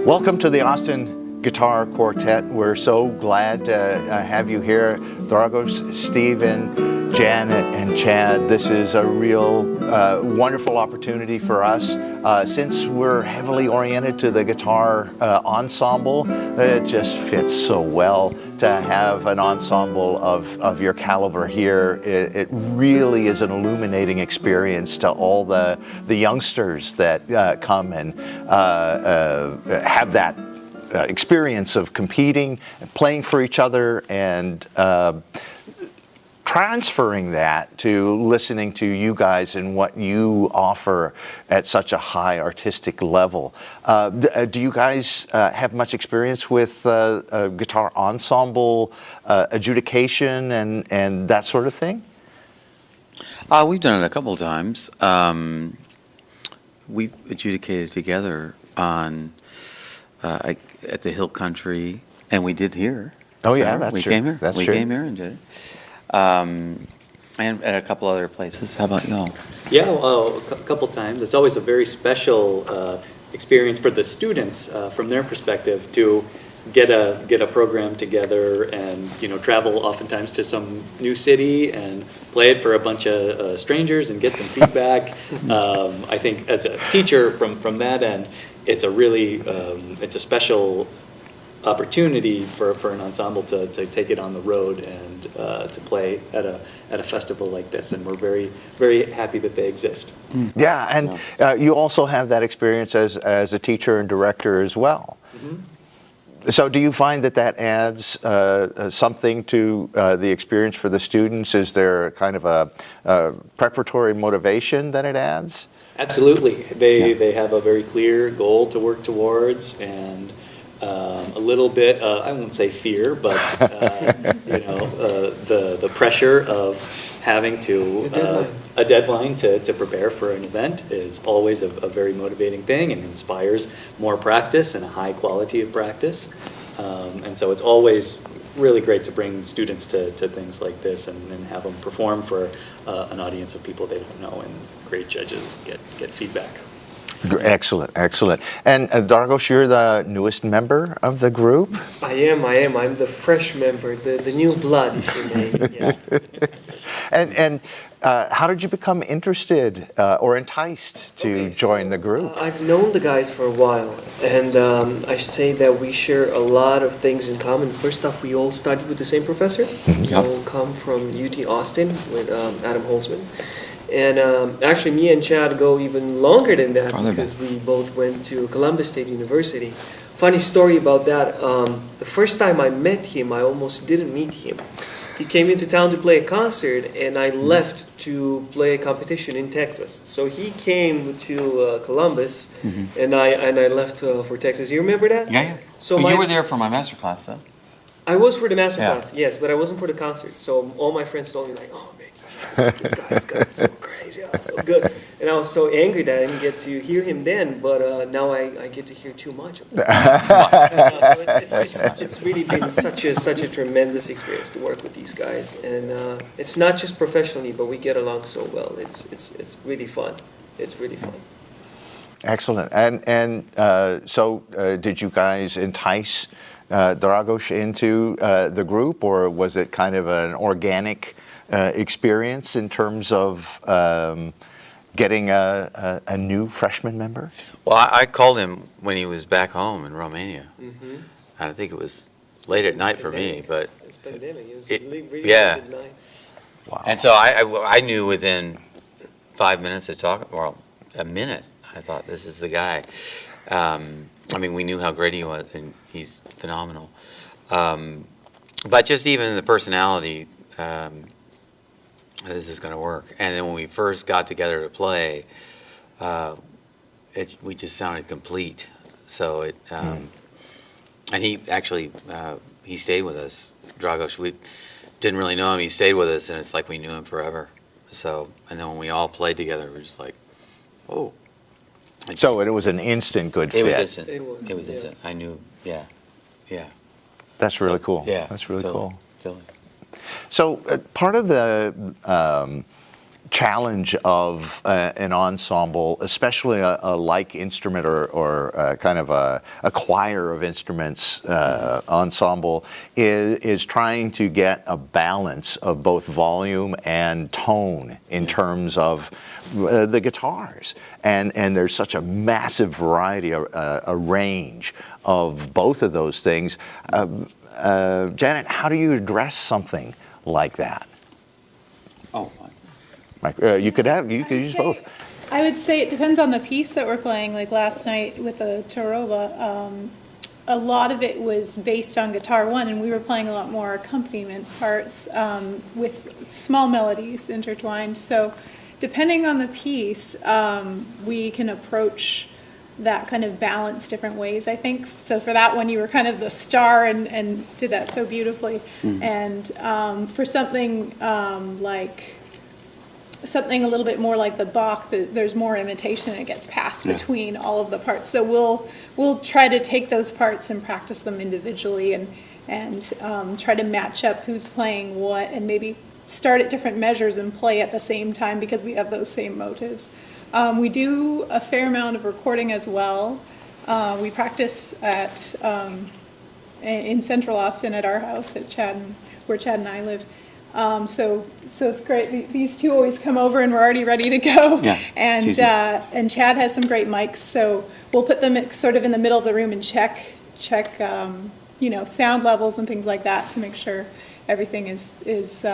Welcome to the Austin Guitar Quartet. We're so glad to have you here. Dagos, Stephen, Janet, and Chad. This is a real wonderful opportunity for us. Since we're heavily oriented to the guitar ensemble, it just fits so well to have an ensemble of your caliber here. It really is an illuminating experience to all the youngsters that come and have that experience of competing and playing for each other and transferring that to listening to you guys and what you offer at such a high artistic level. Do you guys have much experience with guitar ensemble adjudication and that sort of thing? We've done it a couple of times. We've adjudicated together on at the Hill Country, and we did here. Oh yeah, that's true. We came here. That's we true. came here and did it. And at a couple other places. How about y'all? Yeah, well, a couple times. It's always a very special experience for the students from their perspective to get a program together and travel oftentimes to some new city and play it for a bunch of strangers and get some feedback. I think as a teacher from that end, it's a really it's a special opportunity for an ensemble to take it on the road and to play at a festival like this, and we're very, very happy that they exist. Yeah, and you also have that experience as a teacher and director as well. Mm-hmm. So do you find that adds something to the experience for the students? Is there kind of a preparatory motivation that it adds? Absolutely. They have a very clear goal to work towards, and a little bit, I won't say fear, but the pressure of having to a deadline to prepare for an event is always a very motivating thing, and inspires more practice and a high quality of practice. And so it's always really great to bring students to things like this and have them perform for an audience of people they don't know, and great judges get feedback. Excellent, excellent. And Dagos, you're the newest member of the group? I am. I'm the fresh member, the new blood, if you may. Yes. And how did you become interested or enticed to join the group? I've known the guys for a while, and I say that we share a lot of things in common. First off, we all studied with the same professor. Mm-hmm. We all come from UT Austin with Adam Holzman. And actually, me and Chad go even longer than that because we both went to Columbus State University. Funny story about that. The first time I met him, I almost didn't meet him. He came into town to play a concert, and I left to play a competition in Texas. So he came to Columbus, mm-hmm. and I left for Texas. You remember that? Yeah. So you were there for my master class, though. I was for the master class, yes, but I wasn't for the concert. So all my friends told me, like, oh, man, this guy's so crazy, so good. And I was so angry that I didn't get to hear him then, but now I get to hear too much of it. So it's really been such a tremendous experience to work with these guys. And it's not just professionally, but we get along so well. It's really fun. It's really fun. Excellent. And so did you guys entice Dagos into the group, or was it kind of an organic experience in terms of getting a new freshman member? Well, I called him when he was back home in Romania. Mm-hmm. I think it was late at night for me, but it's pandemic. It was really good night. Wow. And so I knew within 5 minutes of talking, or a minute, I thought, this is the guy. I mean, we knew how great he was, and he's phenomenal. But just even the personality, this is going to work. And then when we first got together to play, we just sounded complete. So and he actually he stayed with us. Dagos, we didn't really know him. He stayed with us, and it's like we knew him forever. So, and then when we all played together, we were just like, oh. So it was an instant good fit. It was instant. It was instant. I knew. Yeah. That's really cool. Yeah, that's really totally, cool. Totally. So part of the challenge of an ensemble, especially a like instrument or kind of a choir of instruments ensemble, is trying to get a balance of both volume and tone in terms of the guitars. And there's such a massive variety, a range of both of those things. Janet, how do you address something like that? Oh, You could use both. I would say it depends on the piece that we're playing. Like last night with the Tarova, a lot of it was based on guitar one, and we were playing a lot more accompaniment parts with small melodies intertwined. So depending on the piece, we can approach that kind of balance different ways, I think. So for that one, you were kind of the star and did that so beautifully. And for something something a little bit more like the Bach, there's more imitation and it gets passed between all of the parts. So we'll try to take those parts and practice them individually and try to match up who's playing what, and maybe start at different measures and play at the same time because we have those same motives. We do a fair amount of recording as well. We practice in Central Austin at our house at where Chad and I live. So it's great. These two always come over and we're already ready to go. Yeah, and Chad has some great mics, so we'll put them sort of in the middle of the room and check sound levels and things like that to make sure everything is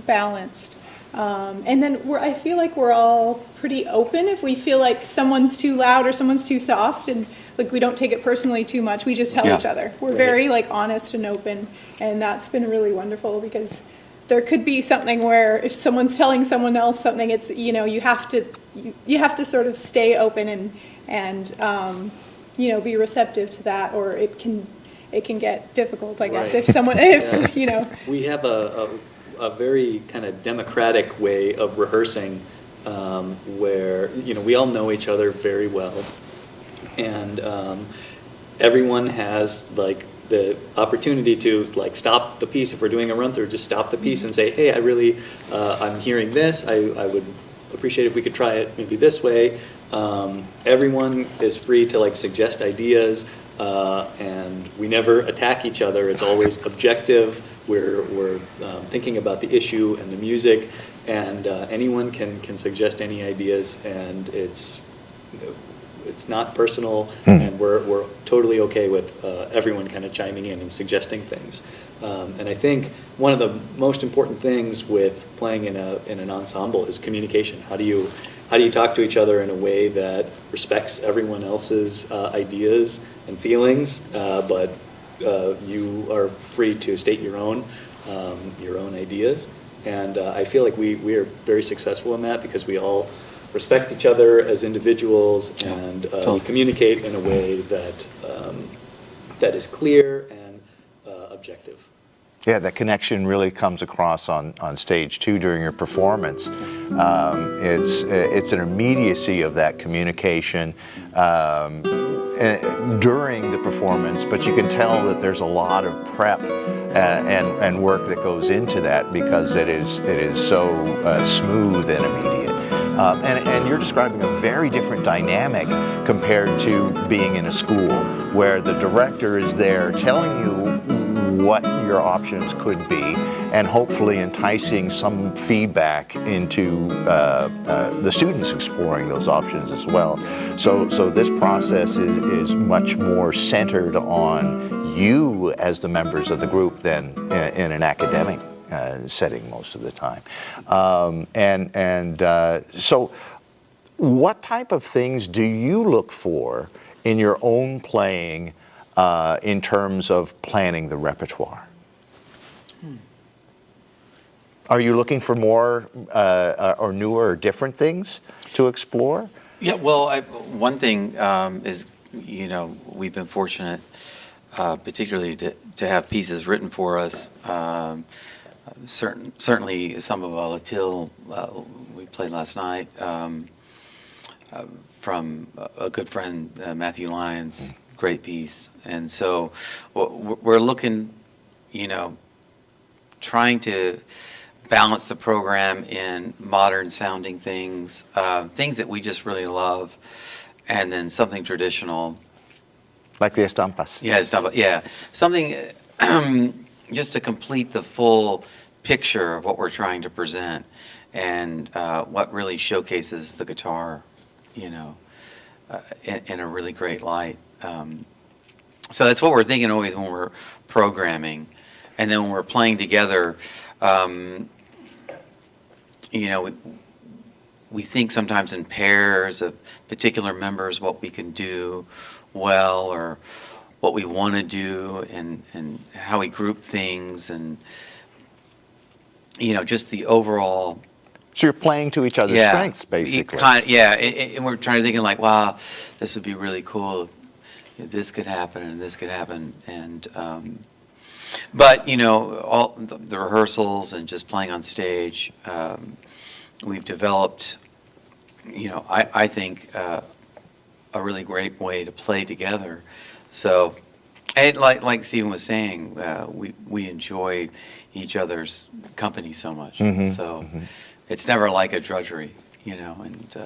balanced. And then I feel like we're all pretty open if we feel like someone's too loud or someone's too soft, and like we don't take it personally too much. We just tell each other. We're very like honest and open, and that's been really wonderful because there could be something where if someone's telling someone else something, it's you have to sort of stay open and be receptive to that, or it can get difficult, I guess, if someone We have a very kind of democratic way of rehearsing where we all know each other very well, and everyone has like the opportunity to like stop the piece if we're doing a run through, just stop the piece and say, hey, I'm hearing this, I would appreciate if we could try it maybe this way. Everyone is free to like suggest ideas, and we never attack each other. It's always objective. We're thinking about the issue and the music, and anyone can suggest any ideas, and it's not personal, and we're totally okay with everyone kind of chiming in and suggesting things. And I think one of the most important things with playing in an ensemble is communication. How do you talk to each other in a way that respects everyone else's ideas and feelings, but you are free to state your own ideas. And I feel like we are very successful in that because we all respect each other as individuals and communicate in a way that is clear and objective. Yeah, that connection really comes across on stage too during your performance. It's an immediacy of that communication during the performance, but you can tell that there's a lot of prep and work that goes into that because it is so smooth and immediate. And you're describing a very different dynamic compared to being in a school where the director is there telling you what your options could be and hopefully enticing some feedback into the students exploring those options as well. So this process is much more centered on you as the members of the group than in an academic setting most of the time. So what type of things do you look for in your own playing in terms of planning the repertoire? Are you looking for more or newer or different things to explore? Yeah, well, one thing is, we've been fortunate, particularly to have pieces written for us. Certainly some of Volatil we played last night from a good friend, Matthew Lyons, great piece. And so we're looking, trying to balance the program in modern sounding things, things that we just really love, and then something traditional. Like the estampas. Yeah, something just to complete the full picture of what we're trying to present, and what really showcases the guitar, in a really great light. So that's what we're thinking always when we're programming, and then when we're playing together. We think sometimes in pairs of particular members what we can do well, or what we want to do, and how we group things, and just the overall. So you're playing to each other's strengths, basically. And we're trying to think like, wow, this would be really cool if this could happen and this could happen, and but all the rehearsals and just playing on stage, we've developed, I think, a really great way to play together. So, and like Stephen was saying, we enjoy each other's company so much. So it's never like a drudgery, and.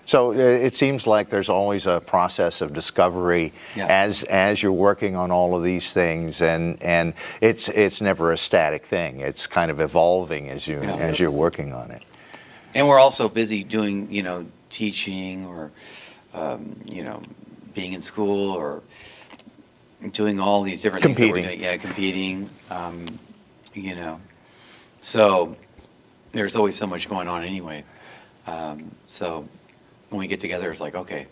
So it seems like there's always a process of discovery as you're working on all of these things, and it's never a static thing. It's kind of evolving as you're working on it. And we're also busy doing, teaching, or being in school, or doing all these different things that we're doing. Yeah, competing. So there's always so much going on anyway. So when we get together, it's like, okay,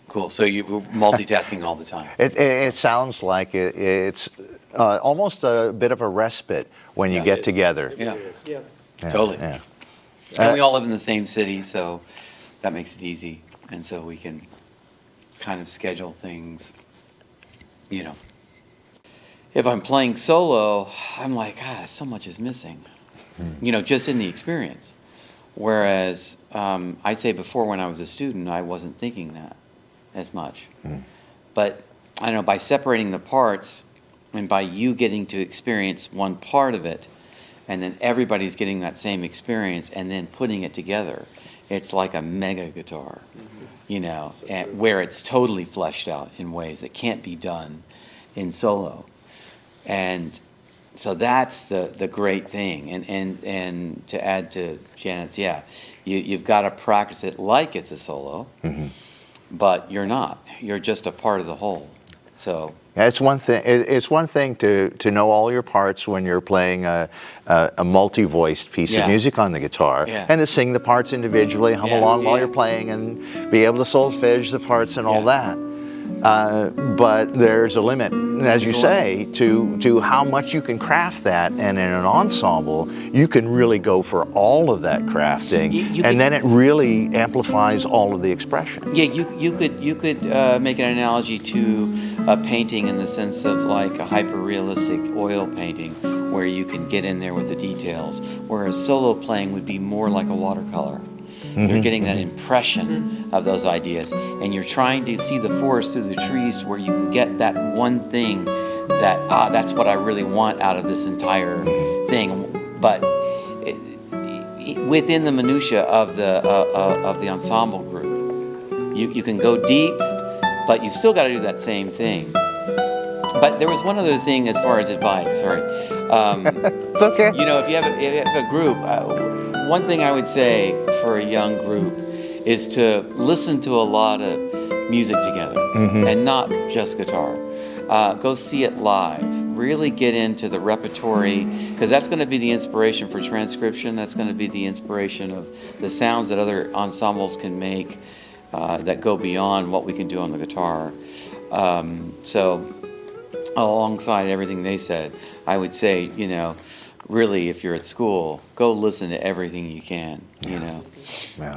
cool. So we're multitasking all the time. It sounds like it's almost a bit of a respite when you get together. Yeah. Yeah. Totally. Yeah. And we all live in the same city, so that makes it easy. And so we can kind of schedule things, If I'm playing solo, I'm like, so much is missing, just in the experience. Whereas I say before, when I was a student, I wasn't thinking that as much. But I don't know, by separating the parts, and by you getting to experience one part of it, and then everybody's getting that same experience, and then putting it together, it's like a mega guitar, and where it's totally fleshed out in ways that can't be done in solo. And so that's the great thing. And to add to Janet's, you've got to practice it like it's a solo, but you're not. You're just a part of the whole. So it's one thing. It's one thing to know all your parts when you're playing a multi-voiced piece of music on the guitar, and to sing the parts individually, hum along while you're playing, and be able to solfege the parts and all that. But there's a limit, as you say, to how much you can craft that. And in an ensemble, you can really go for all of that crafting, and then it really amplifies all of the expression. Yeah, you could make an analogy to a painting in the sense of like a hyper-realistic oil painting, where you can get in there with the details, whereas solo playing would be more like a watercolor. You're getting that impression of those ideas, and you're trying to see the forest through the trees to where you can get that one thing that, that's what I really want out of this entire thing. But within the minutia of the ensemble group, you can go deep, but you still got to do that same thing. But there was one other thing as far as advice. Sorry. It's okay. If you have a group, one thing I would say for a young group is to listen to a lot of music together, and not just guitar. Go see it live. Really get into the repertory, because that's going to be the inspiration for transcription. That's going to be the inspiration of the sounds that other ensembles can make that go beyond what we can do on the guitar. So alongside everything they said, I would say, really, if you're at school, go listen to everything you can,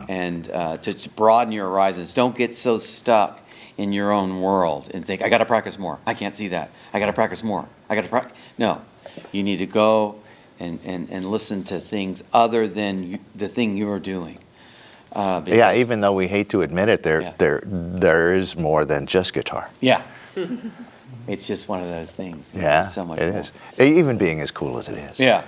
and to broaden your horizons. Don't get so stuck in your own world and think, I got to practice more. I can't see that. I got to practice more. No, you need to go and listen to things other than the thing you're doing. Even though we hate to admit it, there is more than just guitar. Yeah. It's just one of those things. Yeah, so much it more. is. Even being as cool as it is. Yeah.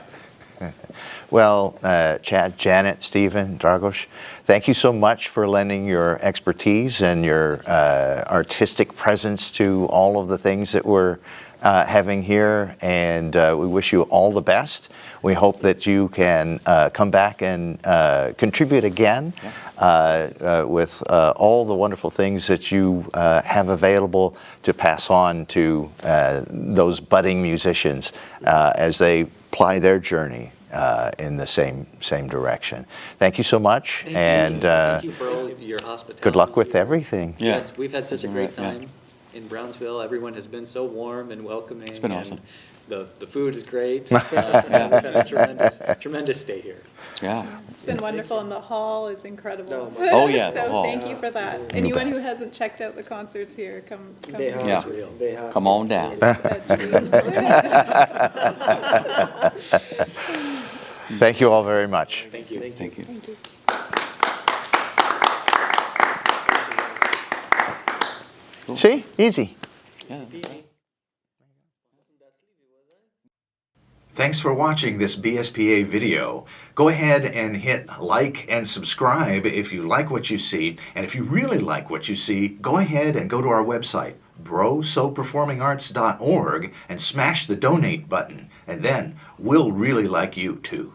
Well, Chad, Janet, Stephen, Dagos, thank you so much for lending your expertise and your artistic presence to all of the things that we're having here, and we wish you all the best. We hope that you can come back and contribute again with all the wonderful things that you have available to pass on to those budding musicians as they ply their journey in the same direction. Thank you so much, and Thank you for all of your hospitality. good luck with everything. Yeah. Yes, we've had such a great Yeah. time in Brownsville. Everyone has been so warm and welcoming. It's been and awesome. The food is great. We've had a tremendous stay here. Yeah. It's been wonderful, and the hall is incredible. Oh, yeah, the So hall. thank you for that. Anyone who hasn't checked out the concerts here, come. They have, Yeah. real. they have. Come on down. Thank you all very much. Thank you. Thank you. Thank you. See? Easy. Yeah. Thanks for watching this BSPA video. Go ahead and hit like and subscribe if you like what you see. And if you really like what you see, go ahead and go to our website, brosoperformingarts.org, and smash the donate button. And then we'll really like you too.